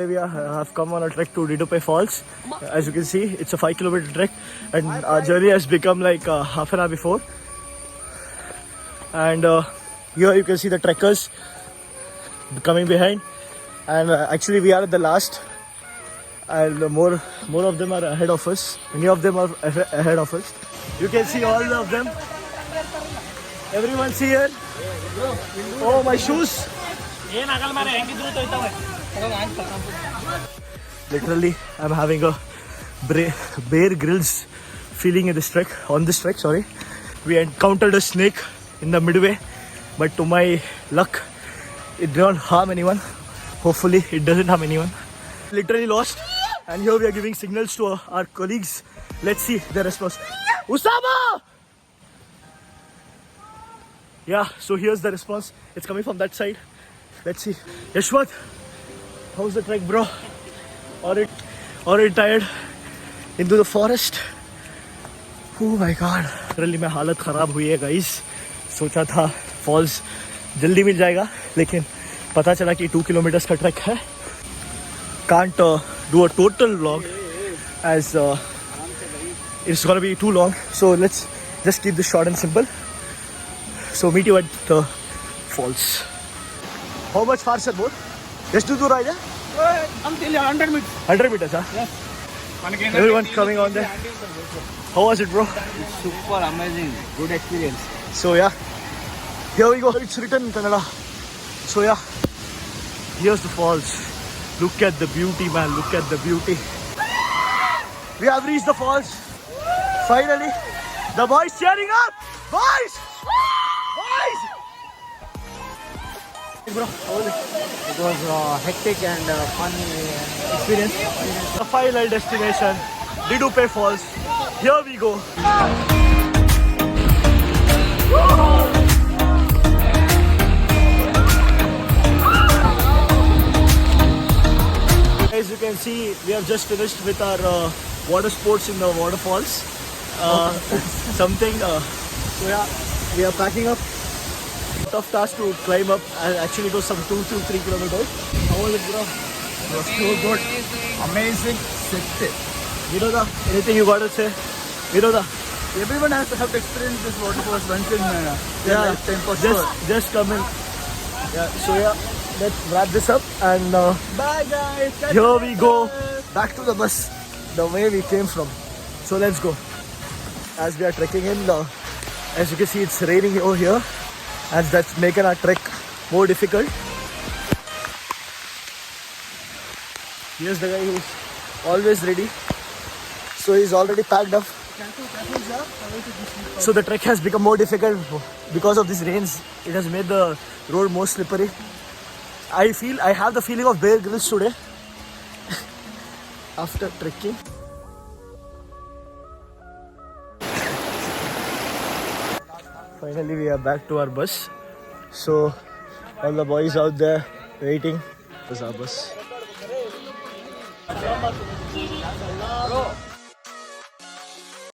We have come on a trek to Didupe Falls. As you can see, it's a 5-kilometer trek, and our journey has become like half an hour before. And here you can see the trekkers coming behind, and actually we are at the last, and more of them are ahead of us. Many of them are ahead of us. You can see all of them. Everyone's here. Oh, my shoes! Literally, I'm having a Bear Grylls feeling in this trek. On this trek, sorry, we encountered a snake in the midway, but to my luck, it did not harm anyone. Hopefully, it doesn't harm anyone. Literally lost, and here we are giving signals to our colleagues. Let's see their response. Usama! Yeah, so here's the response. It's coming from that side. Let's see. Yashwant, how's the trek, bro? Already tired into the forest. Oh my god. Really, my हालत खराब हुई है guys. सोचा था falls जल्दी मिल जाएगा, लेकिन पता चला कि 2 kilometers का ट्रैक है. Can't do a total vlog as it's gonna be too long. So let's just keep this short and simple. So meet you at the falls. How much far, sir? Just do the ride, Until 100 meters. 100 meters, huh? Yes. Everyone coming on there. How was it, bro? It's super amazing. Good experience. So yeah, here we go. It's written in Kannada. So yeah, here's the falls. Look at the beauty, man. Look at the beauty. We have reached the falls. Finally, the boys cheering up. Boys! Boys! Bro, how was it? It was hectic and fun experience. The final destination, Didupe Falls. Here we go. As you can see, we have just finished with our water sports in the waterfalls. So yeah, we are packing up. Tough task to climb up, and actually it was some 2 to 3 kilometers. How was it, bro? It was so good. Amazing. Vinoda, anything you got to say? Vinoda? Everyone has to have to experience this waterfalls once in their Yeah, lifetime for sure. just come in. Yeah, so yeah, let's wrap this up, and Bye guys. here we go back to the bus, the way we came from. So let's go. As we are trekking in, as you can see, it's raining over here, and that's making our trek more difficult. Here's the guy who's always ready. So he's already packed up. So the trek has become more difficult because of these rains. It has made the road more slippery. I have the feeling of Bear Grylls today after trekking. Finally, we are back to our bus. So all the boys out there waiting. This is our bus.